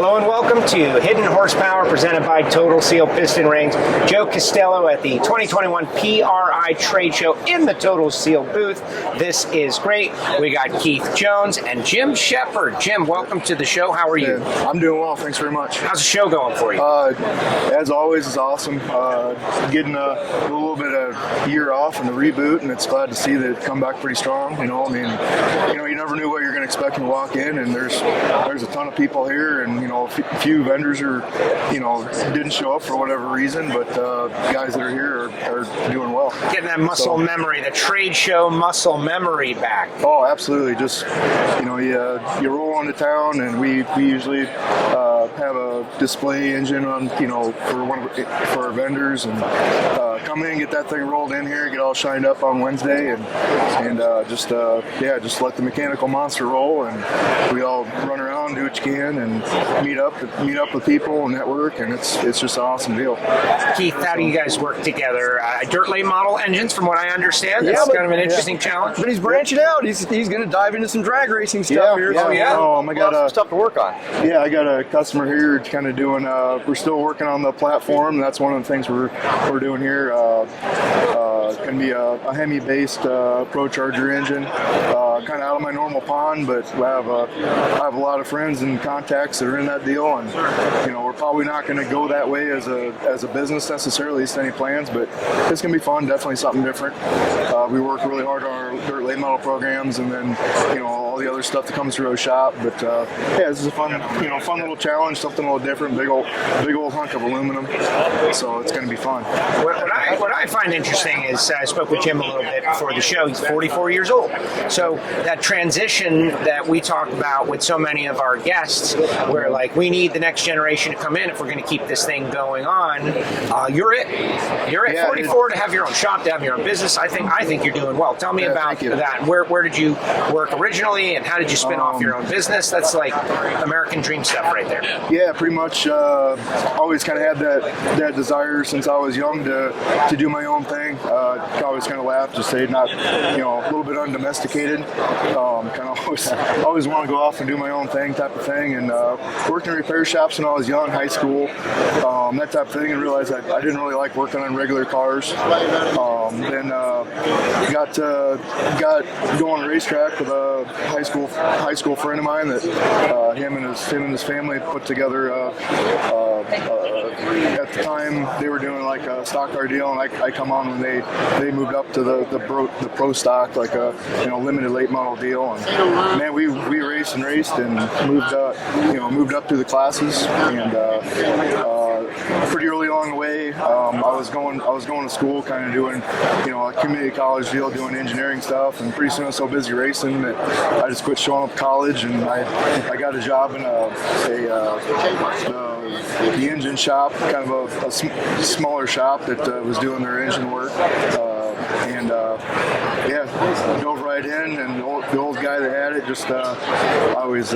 Hello and welcome to Hidden Horsepower presented by Total Seal Piston Rings. Joe Castello at the 2021 PRI Trade Show in the Total Seal booth. This is great. We got Keith Jones and Jim Shepard. Jim, welcome to the show. How are you? I'm doing well. Thanks very much. How's the show going for you? As always, it's awesome. Getting a little bit of year off and the reboot, and it's glad to see that it come back pretty strong. You never knew what you're going to expect when you walk in, and there's a ton of people here, and a few vendors are didn't show up for whatever reason, but guys that are here are doing well. Getting that muscle memory, the trade show muscle memory back. Oh, absolutely. Just you roll into town, and we usually have a display engine on for our vendors, and come in, get that thing rolled in here, get all shined up on Wednesday, and just let the mechanical monster roll, and we all run around, do what you can, and meet up with people and network, and it's just an awesome deal. Keith, how do you guys work together? Dirt late model engines, from what I understand. That's kind of an interesting challenge. But he's branching out. He's going to dive into some drag racing stuff here. Oh, yeah? I got some stuff to work on. Yeah, I got a customer here kind of doing, we're still working on the platform. That's one of the things we're doing here. Going to be a Hemi-based Pro Charger engine. Kind of out of my normal pond, but I have a lot of friends and contacts that are in that deal, and we're probably not going to go that way as a business necessarily, at least any plans, but it's going to be fun, definitely something different. We work really hard on our dirt late model programs, and then all the other stuff that comes through our shop, but this is a fun little challenge, something a little different, big old hunk of aluminum, so it's going to be fun. What I find interesting is I spoke with Jim a little bit before the show. He's 44 years old, so that transition that we talk about with so many of our guests, where we need the next generation to come in if we're going to keep this thing going on. You're at 44 to have your own shop, to have your own business. I think you're doing well. Tell me about that. Where did you work originally, and how did you spin off your own business? That's like American dream stuff right there. Yeah, pretty much. Always kind of had that desire since I was young to do my own thing. I always kind of laughed to say not a little bit undomesticated. Kind of always want to go off and do my own thing type of thing, and worked in repair shops when I was young, high school, that type of thing, and realized that I didn't really like working on regular cars. Then got going on a racetrack with a high school friend of mine that him and his family put together. At the time, they were doing like a stock car deal, and I come on when they moved up to the pro stock, like a limited late model deal. And man, we raced and moved up through the classes, and pretty early along the way, I was going to school, kind of doing a community college deal, doing engineering stuff, and pretty soon I was so busy racing that I just quit showing up to college, and I got a job in the engine shop, kind of a smaller shop that was doing their engine work, and dove right in, and the old guy that had it just I always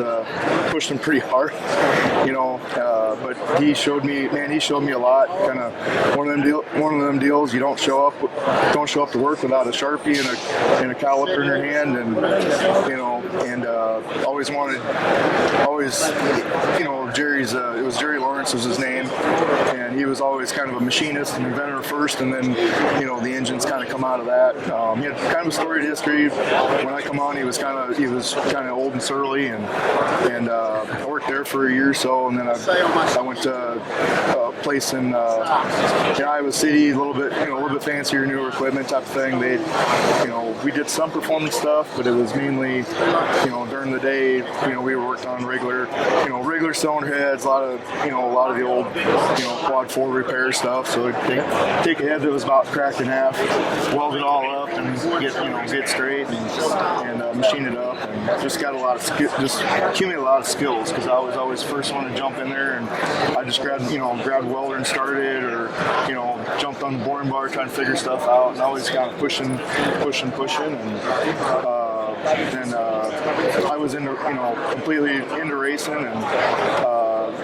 pushed him pretty hard, but he showed me a lot. Kind of one of them deals. You don't show up to work without a Sharpie and a caliper in your hand, and Jerry's. It was Jerry Lawrence was his name, and he was always kind of a machinist and inventor first, and then the engines kind of come out of that. He had kind of a storied history. When I come on, he was kind of old and surly, and I worked there for a year or so, and then I went to a place in Iowa City, a little bit fancier, newer equipment type of thing. We did some performance stuff, but it was mainly during the day. We were working on regular cylinder heads, a lot of the old quad 4 repair stuff. So take a head that was about cracked in half, weld it all up, and get straight and machine it up, and just got just accumulated a lot of skills, because I was always first one to jump in there, and I just grabbed a welder and started, or jumped on the boring bar trying to figure stuff out, and always kind of pushing, and then I was completely into racing, and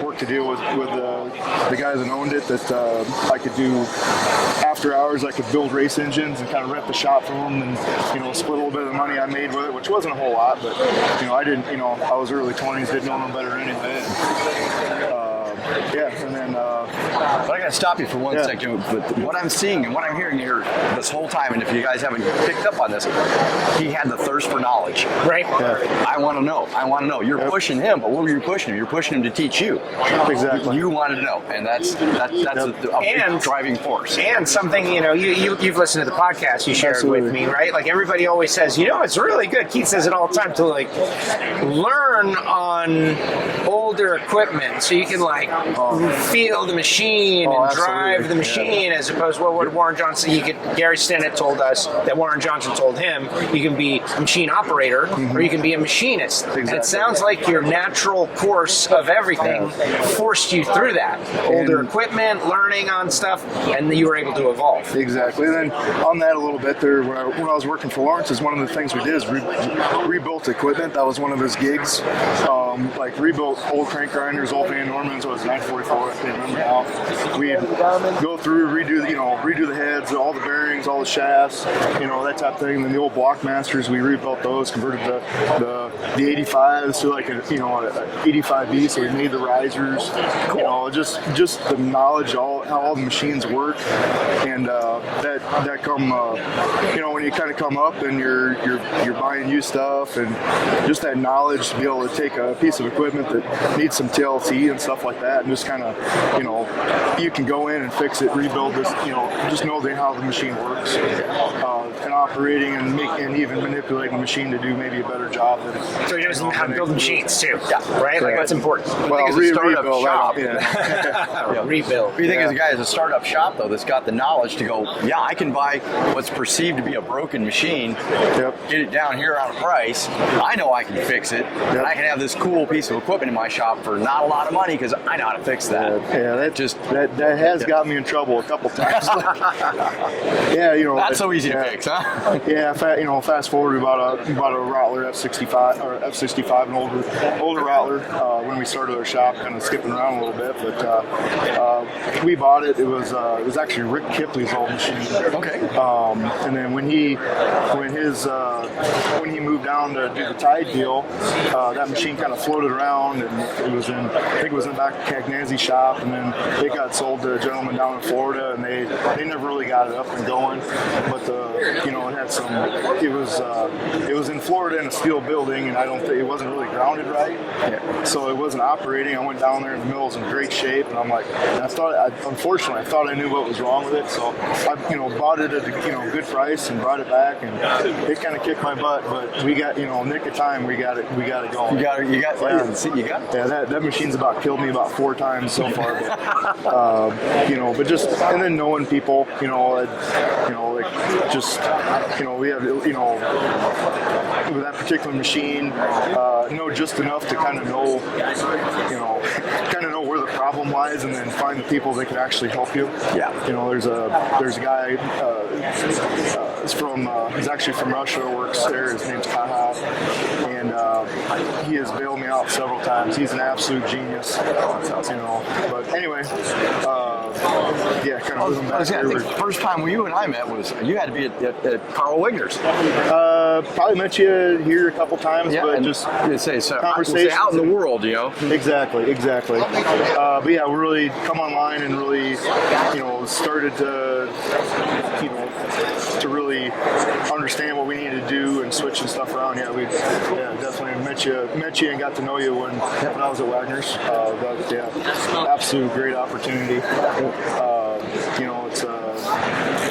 worked to deal with the guy that owned it, that I could do after hours. I could build race engines and kind of rent the shop from them, and split a little bit of the money I made with it, which wasn't a whole lot, but I didn't, I was early 20s, didn't know no better anyway. Yeah, and then But I got to stop you for one second. But what I'm seeing and what I'm hearing here this whole time, and if you guys haven't picked up on this, he had the thirst for knowledge. Right. I want to know. I want to know. You're pushing him, but what were you pushing him? You're pushing him to teach you. Exactly. You wanted to know, and that's a big driving force. And something, you've listened to the podcast you shared with me, right? Like everybody always says, it's really good. Keith says it all the time to like learn on older equipment so you can like feel the machine and drive the machine as opposed to what Warren Johnson, Gary Stinnett told us that Warren Johnson told him, you can be a machine operator or you can be a machinist. Exactly. And it sounds like your natural course of everything forced you through that. Older equipment, learning on stuff, and you were able to evolve. Exactly. And then on that a little bit there, when I was working for Lawrence, is one of the things we did is rebuilt equipment. That was one of his gigs. Like rebuilt old crank grinders, old Van Normans, it was 944, I can't remember now. We'd go through, redo the heads, all the bearings, all the shafts, that type of thing. And then the old Blockmasters, we rebuilt those, converted the 85s to like a 85B, so we made the risers. Cool. Just the knowledge, how all the machines work, and that come, when you kind of come up and you're buying new stuff, and just that knowledge to be able to take a piece of equipment that needs some TLT and stuff like that, and just kind of, you can go in and fix it, rebuild this, just know how the machine works, and operating and even manipulating the machine to do maybe a better job. So you know how to build machines too, right? Like that's important. Well, as a startup shop, rebuild. What do you think as a guy as a startup shop though that's got the knowledge to go, I can buy what's perceived to be a broken machine, get it down here on a price. I know I can fix it, and I can have this cool piece of equipment in my shop for not a lot of money because I know how to fix that. That has got me in trouble a couple times. That's so easy to fix, huh? Yeah, fast forward we bought a Rattler F65 or F65, an older Rattler when we started our shop, kind of skipping around a little bit, but we bought it. It was actually Rick Kipley's old machine. Okay. And then when he moved down to do the Tide deal, that machine kind of floated around, and I think it was in the back of Cagnazzi's shop, and then it got sold to a gentleman down in Florida, and they never really got it up and going. But it had some. It was in Florida in a steel building, and I don't think it wasn't really grounded right. Yeah. So it wasn't operating. I went down there, and the mill was in great shape, and I'm like, and unfortunately, I thought I knew what was wrong with it, so I bought it at a good price and brought it back, and it kind of kicked my butt, but we got nick of time, we got it going. You got it. Yeah, that machine's about killed me about 4 times so far, but but just, and then knowing people, we have with that particular machine, know just enough to kind of know where the problem lies, and then find the people that can actually help you. Yeah. There's a guy. He's actually from Russia. Works there. His name's Kaha, and he has bailed me out several times. He's an absolute genius. But anyway, kind of moving back. I think the first time you and I met was you had to be at Carl Wegner's. Probably met you here a couple times, but just conversations out in the world, Exactly. But yeah, we really come online and really, started to really understand what we needed to do and switching stuff around. Definitely met you and got to know you when I was at Wegner's. Absolute great opportunity. It's a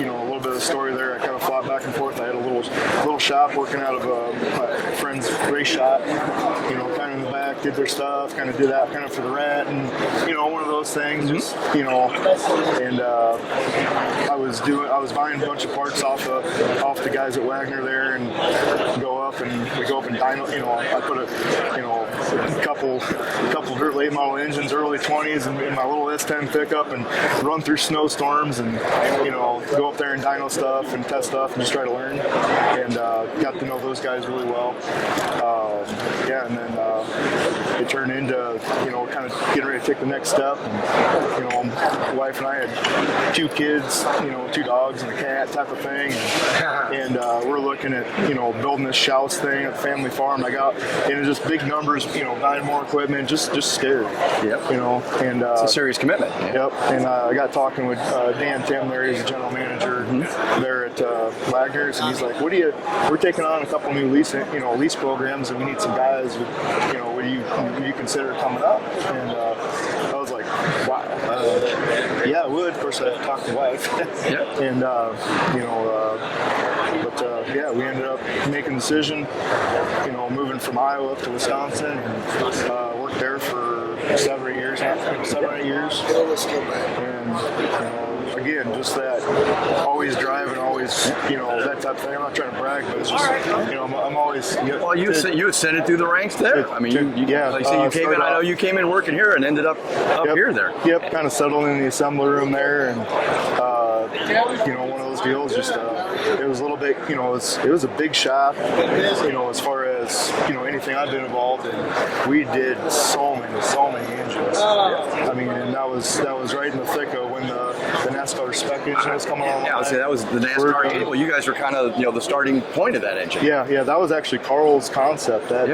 little bit of a story there. I kind of fought back and forth. I had a little shop working out of my friend's race shop. Kind of in the back, did their stuff, kind of did that kind of for the rent, and one of those things. Just and I was buying a bunch of parts off the guys at Wegner there, and we go up and dyno. I put a couple dirt late model engines, early 20s, in my little S10 pickup, and run through snowstorms, and go up there and dyno stuff and test stuff. stuff and just try to learn. And got to know those guys really well. And then it turned into, kind of getting ready to take the next step. And, my wife and I had 2 kids, 2 dogs and a cat type of thing. And we're looking at, building this Shouts thing at the family farm. I got into just big numbers, buying more equipment, just scared. Yep. And it's a serious commitment. Yep. And I got talking with Dan Timler, he's the general manager there at Wegner's, and he's like, we're taking on a couple new lease programs, and we need some guys with, would you consider coming up? And I was like, wow. Yeah, I would. Of course, I have to talk to my wife. Yep. And, yeah, we ended up making the decision, moving from Iowa up to Wisconsin, and worked there for 7 or 8 years. And, again, just that always driving, always, that type of thing. I'm not trying to brag, but it's just, I'm always. Well, you ascended through the ranks there. I mean, like you say, you came in. I know you came in working here and ended up here there. Yep, kind of settled in the assembly room there, and one of those deals. Just it was a little bit, it was a big shop, as far as anything I've been involved in. We did so many engines. I mean, and that was right in the thick of when the NASCAR spec engine was coming on. Yeah, I would say that was the NASCAR. Well, you guys were kind of the starting point of that engine. Yeah, that was actually Carl's concept. That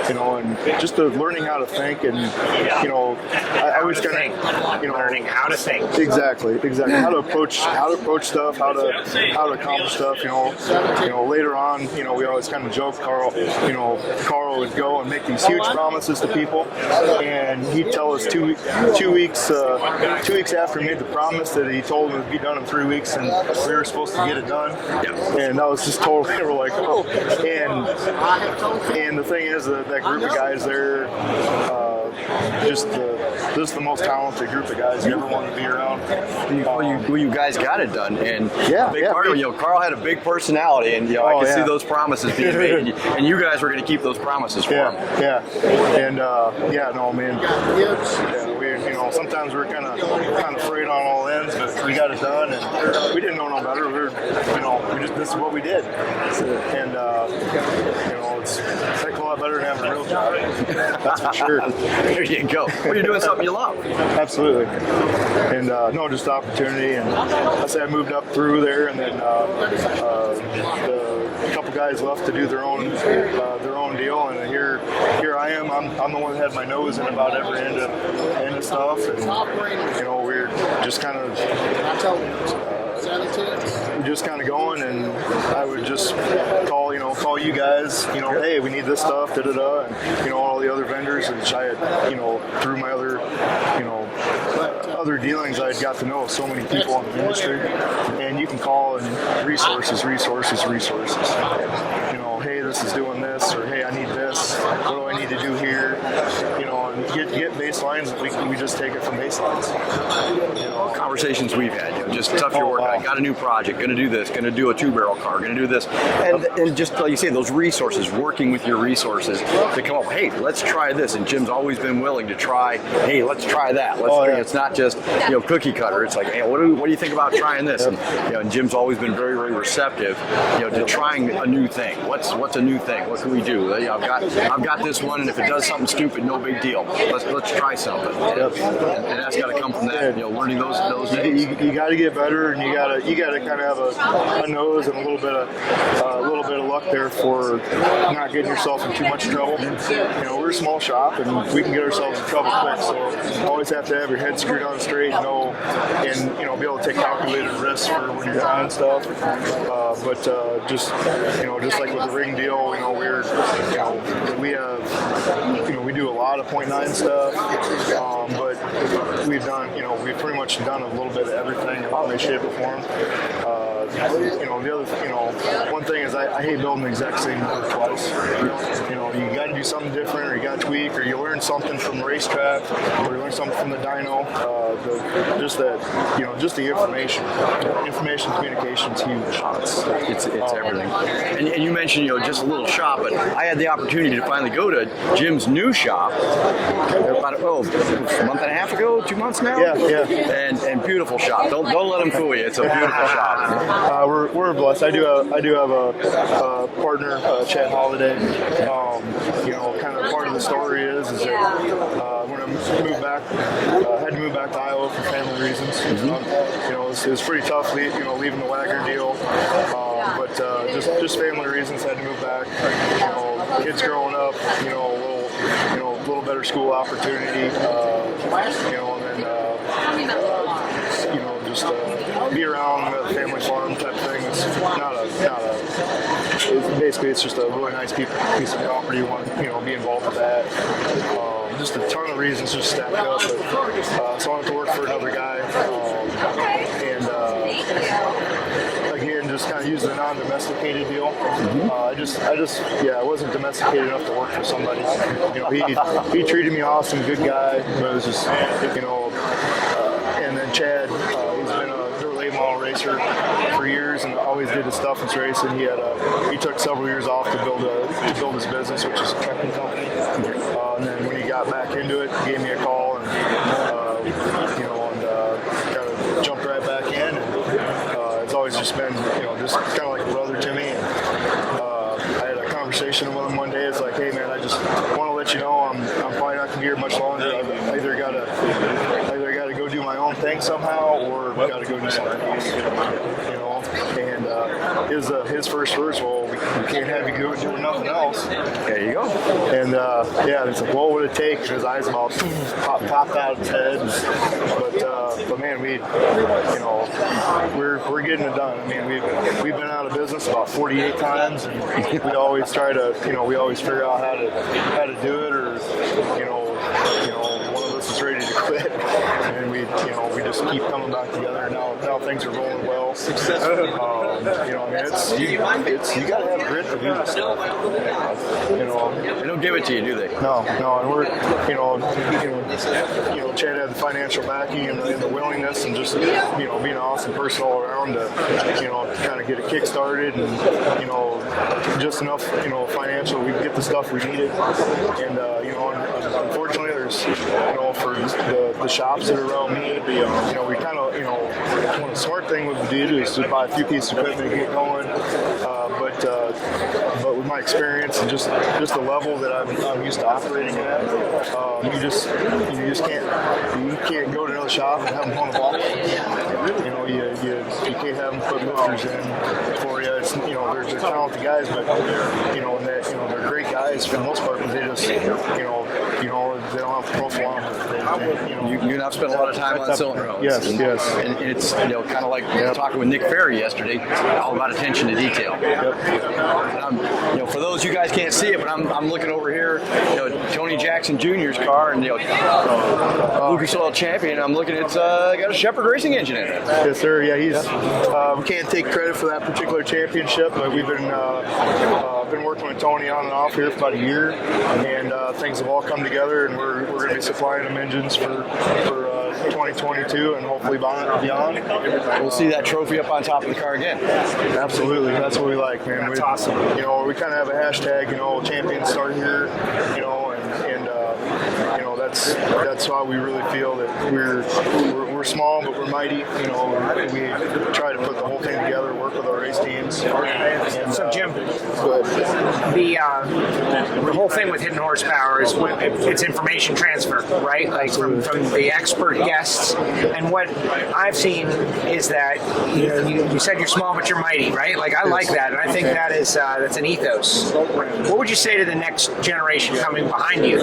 and just the learning how to think, and I was kind of learning how to think. Exactly. How to approach stuff, how to accomplish stuff. Later on, we always kind of joke, Carl would go and make these huge promises to people, and he'd tell us 2 weeks after he made the promise that he told them it would be done in 3 weeks, and we were supposed to get it done. And that was just totally, we're like, oh. And the thing is that group of guys there, just the most talented group of guys you ever want to be around. Well, you guys got it done, and part of it, Carl had a big personality, and I could see those promises being made, and you guys were going to keep those promises for him. And no, man. We, sometimes we're kind of afraid on all ends, but we got it done, and we didn't know no better. This is what we did, and it's a heck of a lot better than having a real job. That's for sure. There you go. Well, you're doing something you love. Absolutely. And just opportunity. And I moved up through there, and then a couple guys left to do their own deal, and here I am. I'm the one that had my nose in about every end of stuff, and we're just kind of. Just kind of going, and I would just call you guys, hey, we need this stuff, and all the other vendors, which I had, through my other dealings, I had got to know so many people in the industry, and you can call and resources. Hey, this is doing this, or hey, I need this. What do I need to do here? And get baselines. We just take it from baselines. Conversations we've had, just stuff you're working on. Got a new project, going to do this, going to do a 2-barrel car, going to do this, and just like you say, those resources, working with your resources to come up. Hey, let's try this, and Jim's always been willing to try. Hey, let's try that. It's not just cookie cutter. It's like, hey, what do you think about trying this? And Jim's always been very, very receptive, to trying a new thing. What's a new thing? What can we do? I've got this one, and if it does something stupid, no big deal. Let's try something. And that's got to come from that. Learning those things. You got to get better, and you got to kind of have a nose and a little bit of luck there for not getting yourself in too much trouble. We're a small shop, and we can get ourselves in trouble quick. So you always have to have your head screwed on straight, and be able to take calculated risks for when you're trying stuff. But just like with the ring deal, we have we do a lot of 0.9 stuff, but we've pretty much done a little bit of everything in one way, shape, or form. One thing is I hate building the exact same motor twice. You got to do something different, or you got to tweak, or you learn something from the racetrack, or you learn something from the dyno. Just the information. Information communication is huge. It's everything. And you mentioned just a little shop, but I had the opportunity to finally go to Jim's new shop about a month and a half ago, 2 months now. Yeah. And beautiful shop. Don't let him fool you. It's a beautiful shop. We're blessed. I do have a partner, Chad Holiday. Kind of part of the story is that when I moved back, had to move back to Iowa for family reasons. It was pretty tough, leaving the Wegner deal. But just family reasons, had to move back. Kids growing up, a little better school opportunity. And then just be around the family farm type thing. It's basically it's just a really nice piece of property. You want be involved with that. Just a ton of reasons just stacked up. But, so I went to work for another guy, again, just kind of use the non-domesticated deal. I wasn't domesticated enough to work for somebody. He treated me awesome, good guy, but it was just, and then Chad, he's been a dirt late model racer for years and always did his stuff in racing. He took several years off to build his business, which is a trucking company. And then when he got back into it, he gave me a call and kind of jumped right back in. And it's always just been, just kind of like a brother to me. And I had a conversation with him one day. It's like, hey man, I just want to let you know I'm probably not gonna be here much longer. I either gotta go do my own thing somehow, or gotta go do something else. And his first words, well, we can't have you doing nothing else. There you go. And it's like, what would it take? And his eyes about popped out of his head. But man, we're getting it done. I mean, we've been out of business about 48 times, and we always try to, we always figure out how to do it, or one of us is ready to quit, and we just keep coming back together. Now things are rolling well. You got to have grit to do this stuff. They don't give it to you, do they? No, and we're, Chad had the financial backing and the willingness, and just, being an awesome person all around to, kind of get it kick-started, and, just enough, financial, we get the stuff we needed. And, unfortunately, there's, for the shops that are around me, we kind of, one smart thing we would do is to buy a few pieces of equipment to get going. But with my experience and just the level that I'm used to operating at, you just can't go to another shop and have them on a ball. You can't have them put lifters in for you. It's, they're talented guys, but they're great guys for the most part, but they just they don't have the profile on them. You're not spending a lot of time on cylinder homes. Yes. And it's kind of like talking with Nick Ferry yesterday, all about attention to detail. And for those you guys can't see it, but I'm looking over here, Tony Jackson Jr.'s car, and Lucas Oil Champion. I'm looking, it's got a Shepherd Racing engine in it. Yes, sir. Yeah, he's we can't take credit for that particular championship, but we've been working with Tony on and off here for about a year, and things have all come together, and we're going to be supplying them engines for 2022 and hopefully beyond. We'll see that trophy up on top of the car again. Absolutely, that's what we like, man. That's awesome. We kind of have a hashtag, champions start here, and that's why we really feel that we're small but we're mighty. We try to put the whole thing together, work with our race teams. And, so Jim, the whole thing with Hidden Horsepower is it's information transfer, right? Like from the expert guests. And what I've seen is that you said you're small but you're mighty, right? Like I like that, and I think that is that's an ethos. What would you say to the next generation coming behind you?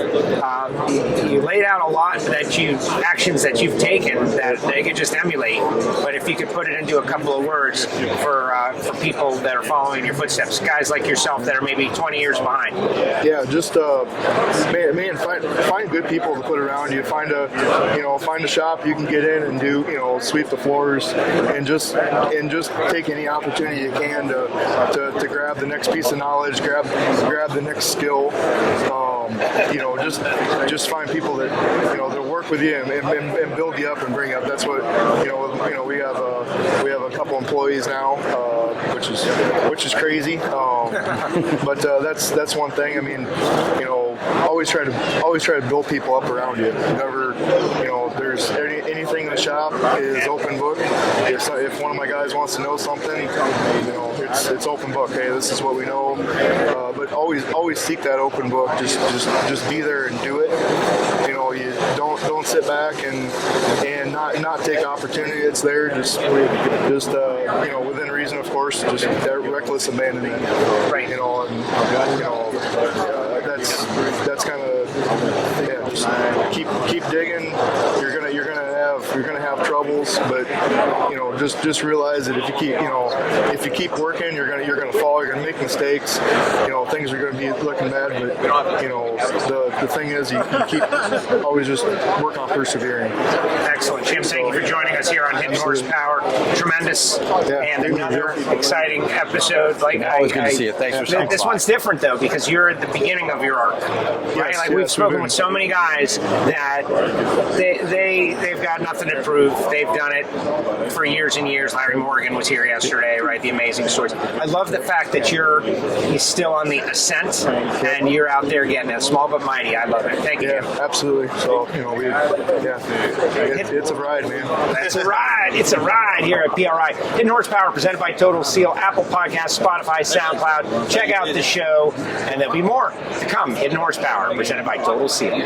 You laid out a lot actions that you've taken that they could just emulate. But if you could put it into a couple of words for people that are following your footsteps, guys like yourself that are maybe 20 years behind. Yeah, just find good people to put around you. Find a shop you can get in and do sweep the floors, and just take any opportunity you can to grab the next piece of knowledge, grab the next skill. Just find people that they'll work with you and build you up and bring you up. That's what we have a couple employees now, which is crazy. But that's one thing. I mean, always try to build people up around you. Never, there's anything in the shop is open book. if one of my guys wants to know something, it's open book. Hey, this is what we know. But always seek that open book. Just be there and do it. You don't sit back and not take opportunity that's there. Just within reason, of course. Just that reckless abandoning. Right. That's kind of just keep digging. You're gonna have troubles, but just realize that if you keep working, you're gonna fall. You're gonna make mistakes. Things are gonna be looking bad, but the thing is, you keep always just work on persevering. Excellent, Jim. Thank you for joining us here on Hidden Horsepower. Tremendous, and another exciting episode. Always good to see you. Thanks for stopping This by. one's different though because you're at the beginning of your arc, right? We've spoken with so many guys that they've got nothing to prove. They've done it for years and years. Larry Morgan was here yesterday, right? The amazing stories. I love the fact that you're still on the ascent and you're out there getting it. Small but mighty. I love it. Thank you, Jim. Absolutely. So it's a ride, man. It's a ride. It's a ride here at PRI. Hidden Horsepower presented by Total Seal, Apple Podcasts, Spotify, SoundCloud. Check out the show, and there'll be more to come. Hidden Horsepower presented by Total Seal.